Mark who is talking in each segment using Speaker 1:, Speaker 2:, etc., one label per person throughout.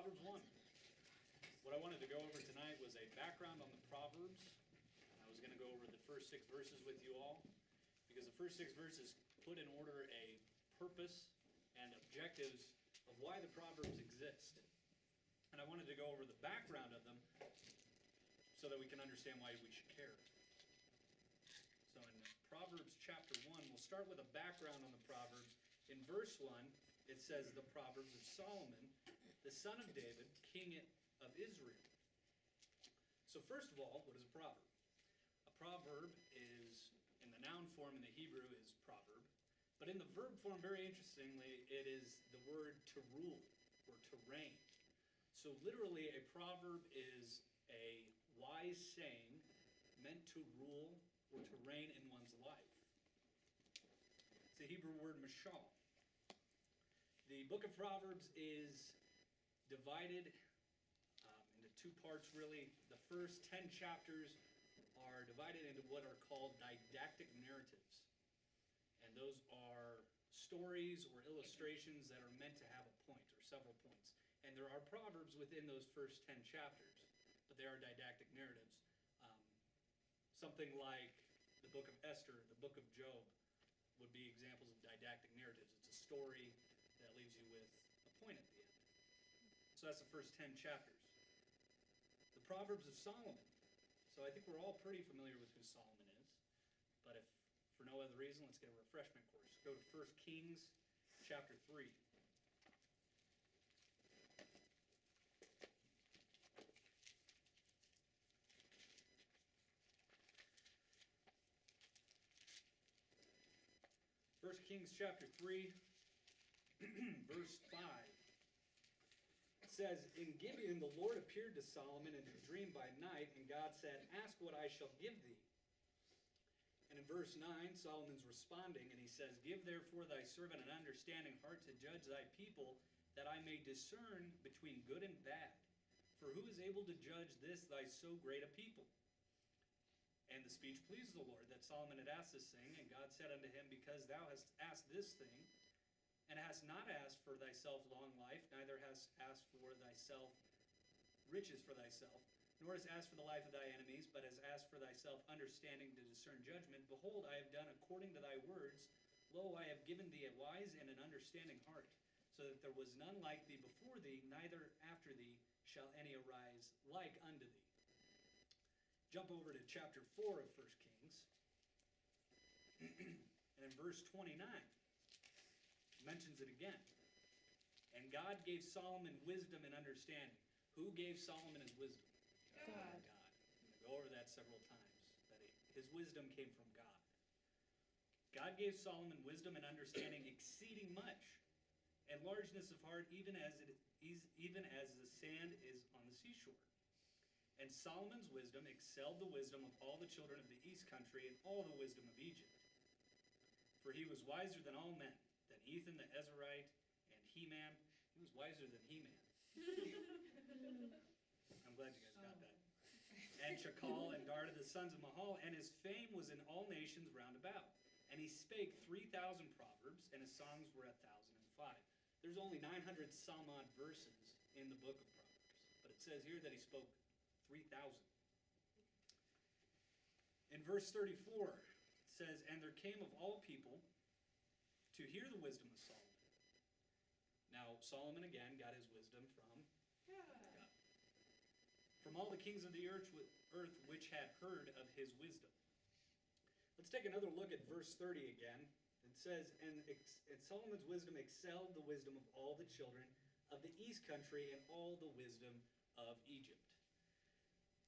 Speaker 1: Proverbs 1. What I wanted to go over tonight was a background on the Proverbs. I was going to go over the first 6 verses with you all, because the first 6 verses put in order a purpose and objectives of why the Proverbs exist. And I wanted to go over the background of them so that we can understand why we should care. So in Proverbs Chapter 1, we'll start with a background on the Proverbs. In verse 1, it says, the Proverbs of Solomon, the son of David, king of Israel. So first of all, what is a proverb? A proverb is, in the noun form in the Hebrew, is proverb. But in the verb form, very interestingly, it is the word to rule or to reign. So literally, a proverb is a wise saying meant to rule or to reign in one's life. It's the Hebrew word mashal. The book of Proverbs is divided into 2 parts, really. The first 10 chapters are divided into what are called didactic narratives. And those are stories or illustrations that are meant to have a point or several points. And there are proverbs within those first 10 chapters, but they are didactic narratives. Something like the book of Esther, the book of Job, would be examples of didactic narratives. It's a story that leaves you with a point at the end. So that's the first 10 chapters. The Proverbs of Solomon. So I think we're all pretty familiar with who Solomon is. But if for no other reason, let's get a refreshment course. Go to 1 Kings chapter 3. First Kings chapter 3, verse 5. It says, in Gibeon the Lord appeared to Solomon in a dream by night, and God said, ask what I shall give thee. And in verse 9, Solomon's responding, and he says, give therefore thy servant an understanding heart to judge thy people, that I may discern between good and bad. For who is able to judge this thy so great a people? And the speech pleased the Lord, that Solomon had asked this thing. And God said unto him, because thou hast asked this thing, and hast not asked for thyself long life, neither hast asked for thyself riches for thyself, nor hast asked for the life of thy enemies, but hast asked for thyself understanding to discern judgment. Behold, I have done according to thy words. Lo, I have given thee a wise and an understanding heart, so that there was none like thee before thee, neither after thee shall any arise like unto thee. Jump over to chapter 4 of 1 Kings. And in verse 29, it mentions it again. And God gave Solomon wisdom and understanding. Who gave Solomon his wisdom?
Speaker 2: God.
Speaker 1: I'm going to go over that several times. That his wisdom came from God. God gave Solomon wisdom and understanding exceeding much, and largeness of heart, even as the sand is on the seashore. And Solomon's wisdom excelled the wisdom of all the children of the east country and all the wisdom of Egypt. For he was wiser than all men, than Ethan the Ezrahite and Heman. He was wiser than Heman. I'm glad you guys got that. And Shakal and Darda, the sons of Mahal, and his fame was in all nations round about. And he spake 3,000 proverbs, and his songs were 1,005. There's only 900 some odd verses in the book of Proverbs, but it says here that he spoke 3,000. In verse 34, it says, and there came of all people to hear the wisdom of Solomon. Now, Solomon again got his wisdom from God. From all the kings of the earth which had heard of his wisdom. Let's take another look at verse 30 again. It says, and Solomon's wisdom excelled the wisdom of all the children of the east country and all the wisdom of Egypt.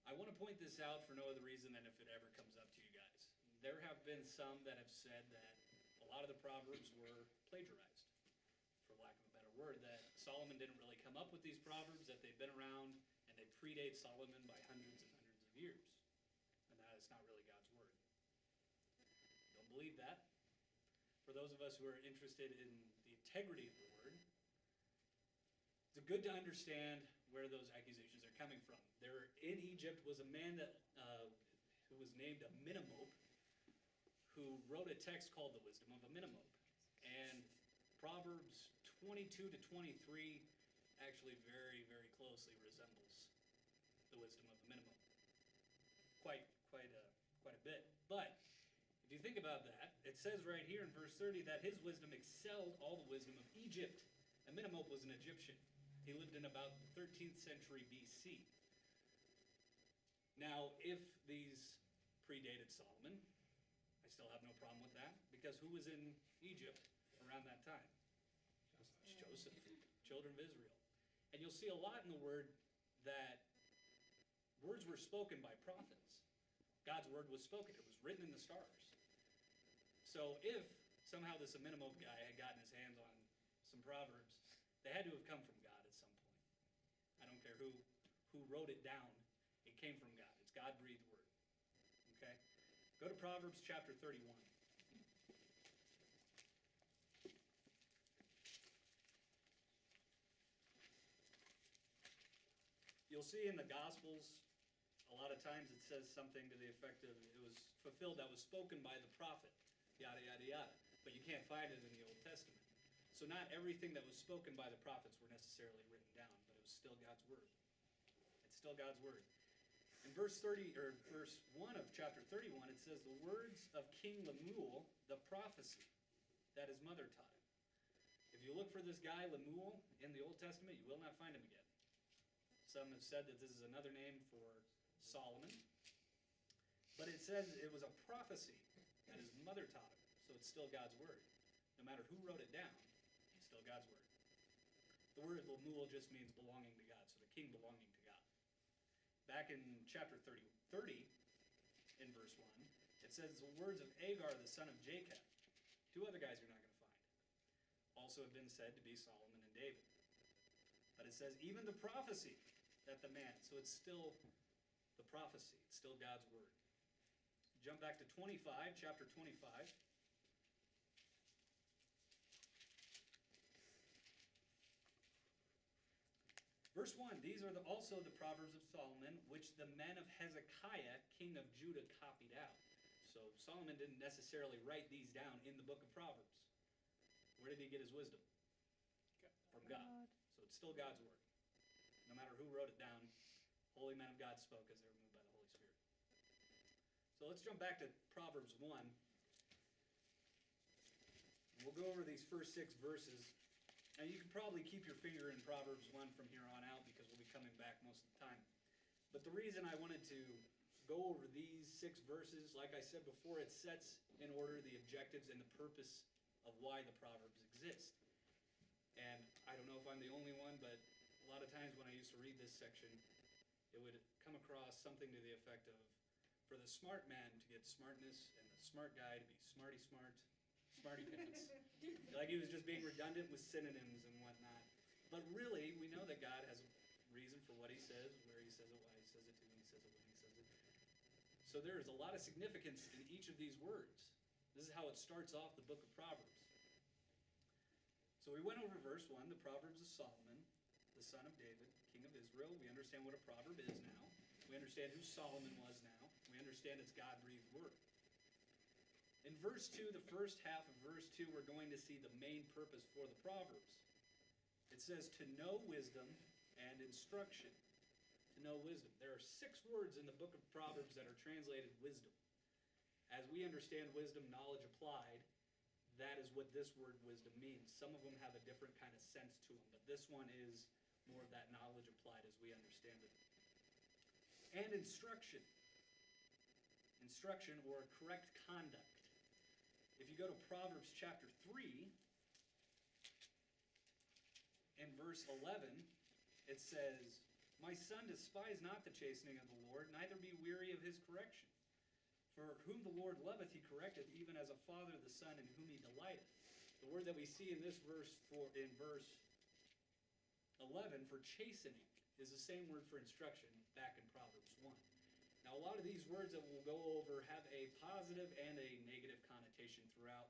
Speaker 1: I want to point this out for no other reason than if it ever comes up to you guys. There have been some that have said that a lot of the Proverbs were plagiarized, for lack of a better word, that Solomon didn't really come up with these Proverbs, that they've been around and they predate Solomon by hundreds and hundreds of years. And that is not really God's word. Don't believe that. For those of us who are interested in the integrity of the word, it's good to understand where those accusations are coming from. There in Egypt was a man that who was named a Minimope, who wrote a text called the Wisdom of a Minimope. And Proverbs 22 to 23 actually very, very closely resembles the wisdom of the minimum. Quite a bit. But if you think about that, it says right here in verse 30 that his wisdom excelled all the wisdom of Egypt. And Minimop was an Egyptian. He lived in about the 13th century BC. Now, if these predated Solomon, I still have no problem with that, because who was in Egypt around that time? Joseph, children of Israel. And you'll see a lot in the word that words were spoken by prophets. God's word was spoken. It was written in the stars. So if somehow this Amenemop guy had gotten his hands on some Proverbs, they had to have come from God at some point. I don't care who wrote it down. It came from God. It's God-breathed word. Okay? Go to Proverbs chapter 31. You'll see in the Gospels, a lot of times it says something to the effect of, it was fulfilled that was spoken by the prophet, yada, yada, yada. But you can't find it in the Old Testament. So not everything that was spoken by the prophets were necessarily written down, but it was still God's word. It's still God's word. In verse 1 of chapter 31, it says, the words of King Lemuel, the prophecy that his mother taught him. If you look for this guy, Lemuel, in the Old Testament, you will not find him again. Some have said that this is another name for Solomon. But it says it was a prophecy that his mother taught him. So it's still God's word. No matter who wrote it down, it's still God's word. The word Lemuel just means belonging to God. So the king belonging to God. Back in chapter 30 in verse 1, it says the words of Agar, the son of Jacob. Two other guys you're not going to find. Also have been said to be Solomon and David. But it says even the prophecy that the man, so it's still the prophecy. It's still God's word. Jump back to chapter 25. Verse 1, these are also the Proverbs of Solomon, which the men of Hezekiah, king of Judah, copied out. So Solomon didn't necessarily write these down in the book of Proverbs. Where did he get his wisdom? From God. So it's still God's word. No matter who wrote it down, holy men of God spoke as they were moved by the Holy Spirit. So let's jump back to Proverbs 1. We'll go over these first 6 verses. Now you can probably keep your finger in Proverbs 1 from here on out because we'll be coming back most of the time. But the reason I wanted to go over these 6 verses, like I said before, it sets in order the objectives and the purpose of why the Proverbs exist. And I don't know if I'm the only one, but a lot of times when I used to read this section, it would come across something to the effect of, for the smart man to get smartness, and the smart guy to be smarty smart, smarty pants. Like he was just being redundant with synonyms and whatnot. But really, we know that God has a reason for what he says, where he says it, why he says it, to whom he says it, when he says it. So there is a lot of significance in each of these words. This is how it starts off the book of Proverbs. So we went over verse 1, the Proverbs of Solomon, the son of David, king of Israel. We understand what a proverb is now. We understand who Solomon was now. We understand it's God-breathed word. In verse 2, the first half of verse 2, we're going to see the main purpose for the Proverbs. It says to know wisdom and instruction. To know wisdom. There are 6 words in the book of Proverbs that are translated wisdom. As we understand wisdom, knowledge applied, that is what this word wisdom means. Some of them have a different kind of sense to them, but this one is more of that knowledge applied as we understand it. And instruction. Instruction or correct conduct. If you go to Proverbs chapter 3, in verse 11, it says, my son, despise not the chastening of the Lord, neither be weary of his correction. For whom the Lord loveth, he correcteth, even as a father the son in whom he delighteth. The word that we see in this verse, in verse 11, for chastening, is the same word for instruction back in Proverbs 1. Now, a lot of these words that we'll go over have a positive and a negative connotation throughout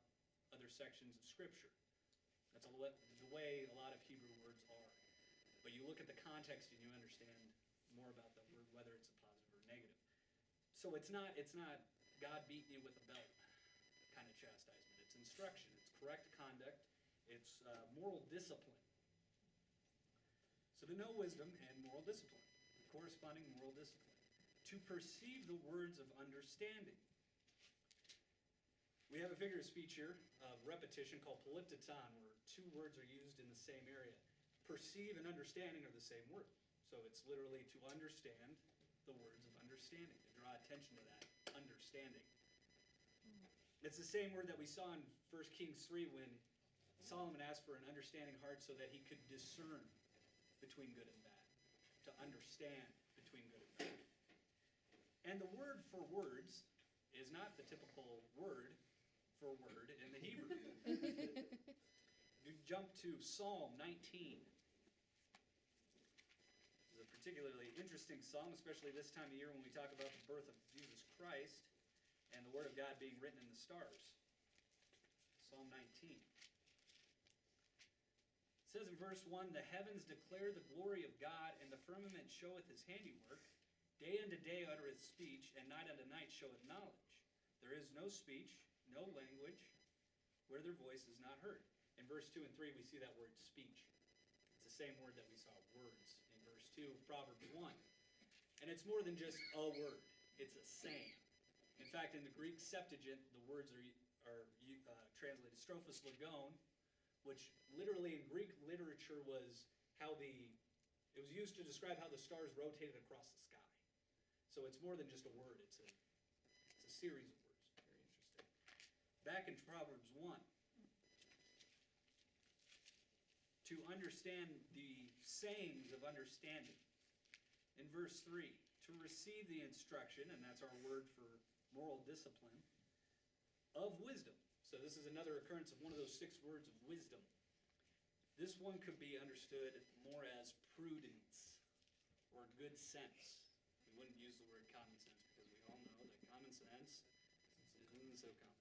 Speaker 1: other sections of Scripture. That's the way a lot of Hebrew words are. But you look at the context and you understand more about the word, whether it's a positive or negative. So it's not God beating you with a belt kind of chastisement. It's instruction. It's correct conduct. It's moral discipline. So to know wisdom and moral discipline, corresponding moral discipline. To perceive the words of understanding. We have a figure of speech here of repetition called polyptoton, where two words are used in the same area. Perceive and understanding are the same word. So it's literally to understand the words of understanding, to draw attention to that understanding. It's the same word that we saw in 1 Kings 3 when Solomon asked for an understanding heart so that he could discern between good and bad, to understand between good and bad. And the word for words is not the typical word for word in the Hebrew. You jump to Psalm 19. It's a particularly interesting psalm, especially this time of year when we talk about the birth of Jesus Christ and the Word of God being written in the stars. Psalm 19. It says in verse 1, "The heavens declare the glory of God, and the firmament showeth his handiwork. Day unto day uttereth speech, and night unto night showeth knowledge. There is no speech, no language, where their voice is not heard." In verse 2 and 3, we see that word speech. It's the same word that we saw, words, in verse 2 of Proverbs 1. And it's more than just a word. It's a saying. In fact, in the Greek Septuagint, the words are translated strophos logon, which literally in Greek literature was it was used to describe how the stars rotated across the sky. So it's more than just a word. It's a series of words. Very interesting. Back in Proverbs 1. To understand the sayings of understanding. In verse 3, to receive the instruction, and that's our word for moral discipline, of wisdom. So this is another occurrence of one of those 6 words of wisdom. This one could be understood more as prudence or good sense. We wouldn't use the word common sense because we all know that common sense isn't so common.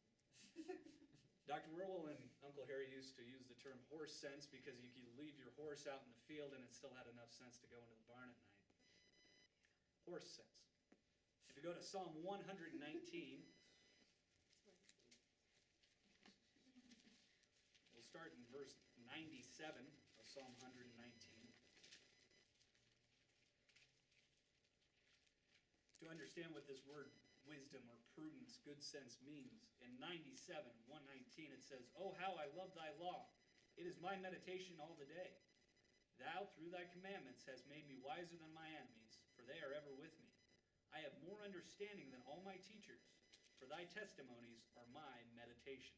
Speaker 1: Dr. Merwell and Uncle Harry used to use the term horse sense because you could leave your horse out in the field and it still had enough sense to go into the barn at night. Horse sense. If you go to Psalm 119, we'll start in verse 97 of Psalm 119. To understand what this word wisdom or prudence, good sense means, in 119, it says, "Oh, how I love thy law! It is my meditation all the day. Thou, through thy commandments, hast made me wiser than my enemies, for they are ever with me. I have more understanding than all my teachers, for thy testimonies are my meditation."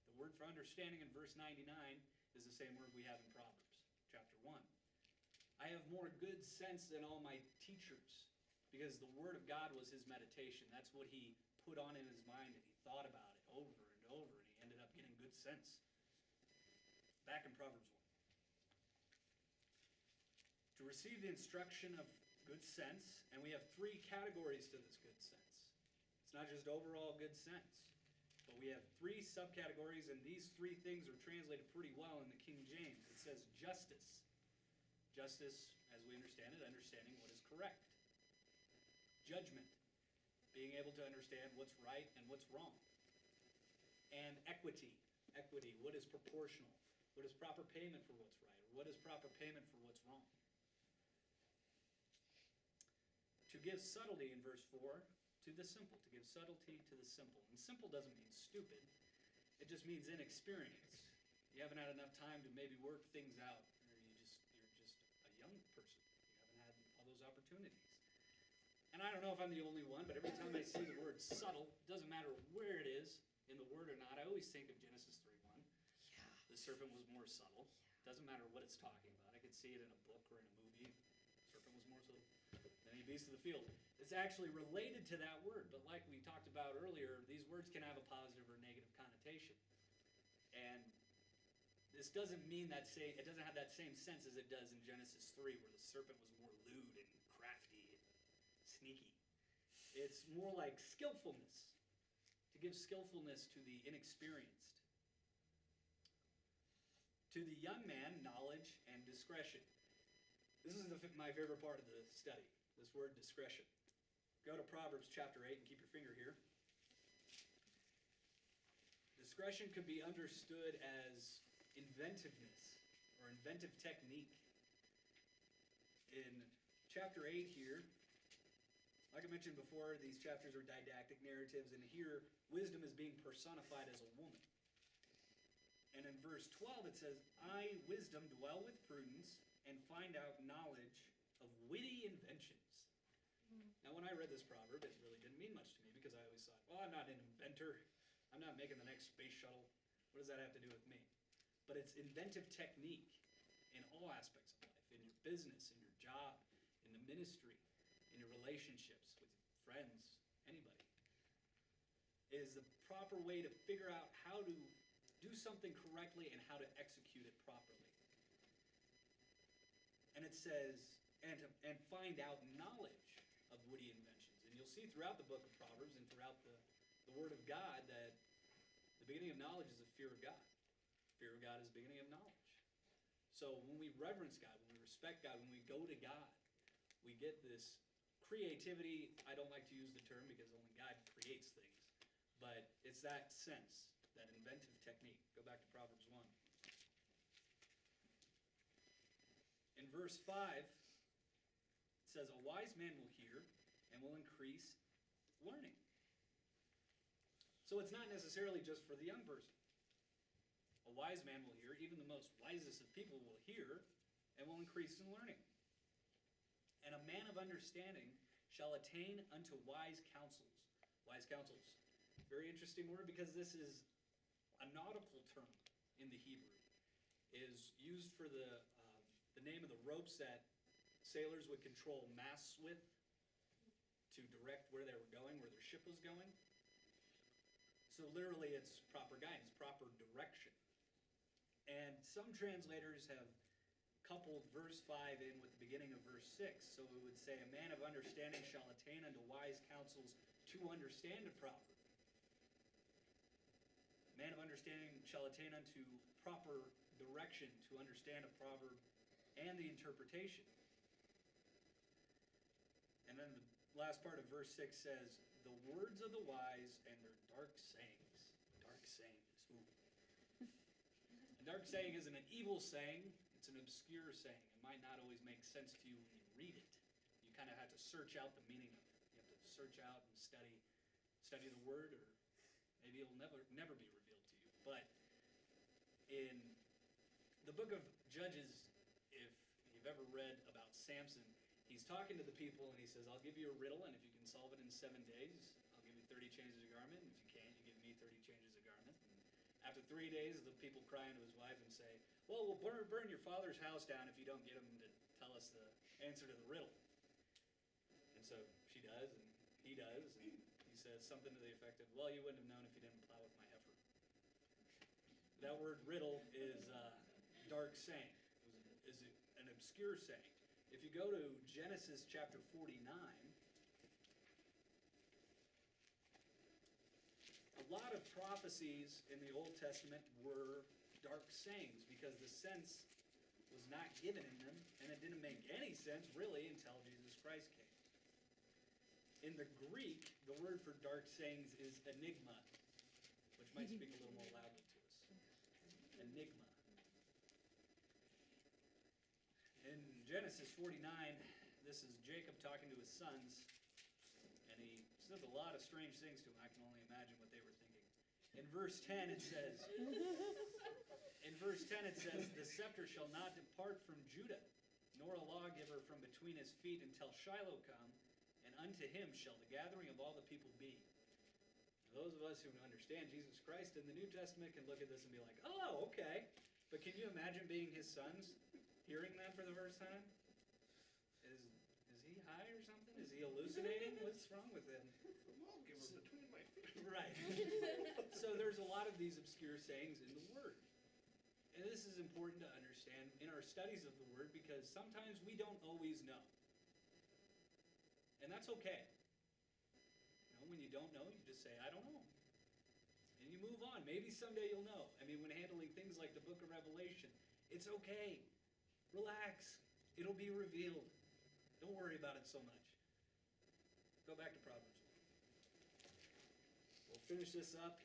Speaker 1: The word for understanding in verse 99 is the same word we have in Proverbs chapter 1. I have more good sense than all my teachers, because the Word of God was his meditation. That's what he put on in his mind, and he thought about it over and over, and he ended up getting good sense. Back in Proverbs 1. To receive the instruction of good sense, and we have 3 categories to this good sense. It's not just overall good sense, but we have 3 subcategories, and these 3 things are translated pretty well in the King James. It says justice. Justice, as we understand it, understanding what is correct. Judgment, being able to understand what's right and what's wrong. And equity, what is proportional, what is proper payment for what's right, or what is proper payment for what's wrong. To give subtlety in verse 4 to the simple, to give subtlety to the simple. And simple doesn't mean stupid, it just means inexperienced. You haven't had enough time to maybe work things out, or you're just a young person. You haven't had all those opportunities. And I don't know if I'm the only one, but every time I see the word subtle, it doesn't matter where it is in the word or not, I always think of Genesis 3:1. Yeah. The serpent was more subtle. Yeah. Doesn't matter what it's talking about. I could see it in a book or in a movie. The serpent was more subtle than any beast of the field. It's actually related to that word, but like we talked about earlier, these words can have a positive or negative connotation. And this doesn't mean it doesn't have that same sense as it does in Genesis 3, where the serpent was more lewd and crafty and sneaky. It's more like skillfulness, to give skillfulness to the inexperienced. To the young man, knowledge and discretion. This is my favorite part of the study, this word discretion. Go to Proverbs Chapter 8 and keep your finger here. Discretion could be understood as inventiveness or inventive technique.
Speaker 2: in chapter 8 here, like I mentioned before, these chapters are didactic narratives, and here wisdom is being personified as a woman. And in verse 12 it says, I, wisdom, dwell with prudence and find out knowledge of witty inventions. Now when I read this proverb, it really didn't mean much to me because I always thought, well, I'm not an inventor. I'm not making the next space shuttle. What does that have to do with me? But it's inventive technique in all aspects of life, in your business, in your job, in the ministry, in your relationships with friends, anybody. It is the proper way to figure out how to do something correctly and how to execute it properly. And it says, and find out knowledge of witty inventions. And you'll see throughout the book of Proverbs and throughout the Word of God that the beginning of knowledge is the fear of God. Fear of God is the beginning of knowledge. So when we reverence God, when we respect God, when we go to God, we get this creativity. I don't like to use the term because only God creates things. But it's that sense, that inventive technique. Go back to Proverbs 1. In verse 5, it says, a wise man will hear and will increase learning. So it's not necessarily just for the young person. A wise man will hear, even the most wisest of people will hear, and will increase in learning. And a man of understanding shall attain unto wise counsels. Wise counsels. Very interesting word because this is a nautical term in the Hebrew. It is used for the name of the ropes that sailors would control masts with to direct where they were going, where their ship was going. So literally it's proper guidance, proper direction. And some translators have coupled verse 5 in with the beginning of verse 6. So it would say, a man of understanding shall attain unto wise counsels to understand a proverb. A man of understanding shall attain unto proper direction to understand a proverb and the interpretation. And then the last part of verse 6 says, the words of the wise and their dark sayings. Dark sayings. Ooh. A dark saying isn't an evil saying, it's an obscure saying. It might not always make sense to you when you read it. You kind of have to search out the meaning of it. You have to search out and study the word, or maybe it'll never be revealed to you. But in the book of Judges, if you've ever read about Samson, he's talking to the people and he says, I'll give you a riddle, and if you can solve it in 7 days, I'll give you 30 changes of garment, and if you can't, you give me 30 changes of garment. And after 3 days, the people cry unto his wife and say, well, we'll burn your father's house down if you don't get him to tell us the answer to the riddle. And so she does, and he does, and he says something to the effect of, well, you wouldn't have known if you didn't plow with my heifer. That word riddle is dark saying, is an obscure saying. If you go to Genesis chapter 49, a lot of prophecies in the Old Testament were dark sayings because the sense was not given in them, and it didn't make any sense really until Jesus Christ came. In the Greek, the word for dark sayings is enigma, which might speak a little more loudly to us. Enigma. In Genesis 49, this is Jacob talking to his sons, and he says a lot of strange things to them. I can only imagine what they were thinking. In verse 10 it says, the scepter shall not depart from Judah, nor a lawgiver from between his feet until Shiloh come, and unto him shall the gathering of all the people be. Now, those of us who understand Jesus Christ in the New Testament can look at this and be like, oh, okay. But can you imagine being his sons, hearing that for the first time? Is he high or something? Is he hallucinating? What's wrong with him?
Speaker 3: The lawgiver between my feet.
Speaker 2: Right. So there's a lot of these obscure sayings in the Word. And this is important to understand in our studies of the Word because sometimes we don't always know. And that's okay. You know, when you don't know, you just say, I don't know. And you move on. Maybe someday you'll know. I mean, when handling things like the book of Revelation, it's okay. Relax. It'll be revealed. Don't worry about it so much. Go back to Proverbs. We'll finish this up.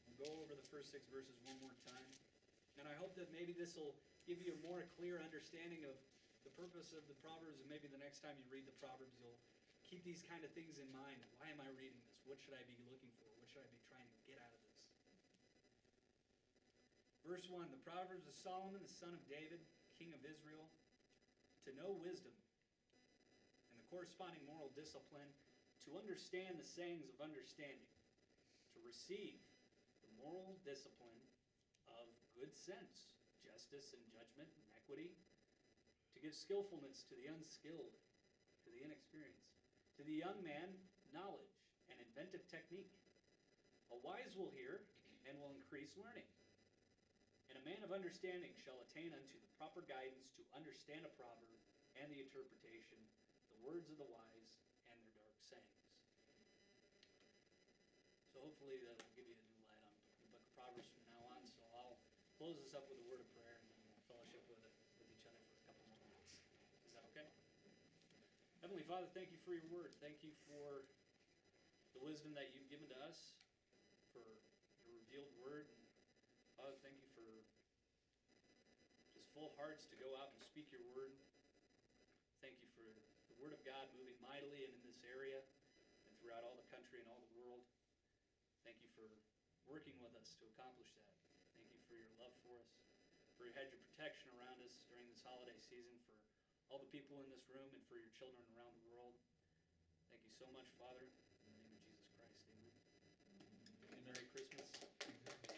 Speaker 2: We'll go over the first 6 verses one more time. And I hope that maybe this will give you a more clear understanding of the purpose of the Proverbs, and maybe the next time you read the Proverbs, you'll keep these kind of things in mind. Why am I reading this? What should I be looking for? What should I be trying to get out of this? Verse 1, the Proverbs of Solomon, the son of David, king of Israel, to know wisdom and the corresponding moral discipline, to understand the sayings of understanding, to receive the moral discipline of good sense, justice and judgment and equity, to give skillfulness to the unskilled, to the inexperienced, to the young man knowledge and inventive technique. A wise will hear and will increase learning. And a man of understanding shall attain unto the proper guidance to understand a proverb and the interpretation, the words of the wise and their dark sayings. So hopefully that'll give you a new light on the book of Proverbs from now on. So I'll close this up with a word of prayer, and then we'll fellowship with each other for a couple more minutes. Is that okay? Heavenly Father, thank you for your word. Thank you for the wisdom that you've given to us, for your revealed word. And Father, thank you for just full hearts to go out and speak your word. Thank you for the word of God moving mightily in this area and throughout all the country and all the world. Thank you for working with us to accomplish that. Thank you for your love for us, for your hedge of protection around us during this holiday season, for all the people in this room and for your children around the world. Thank you so much, Father. In the name of Jesus Christ, amen. And Merry Christmas.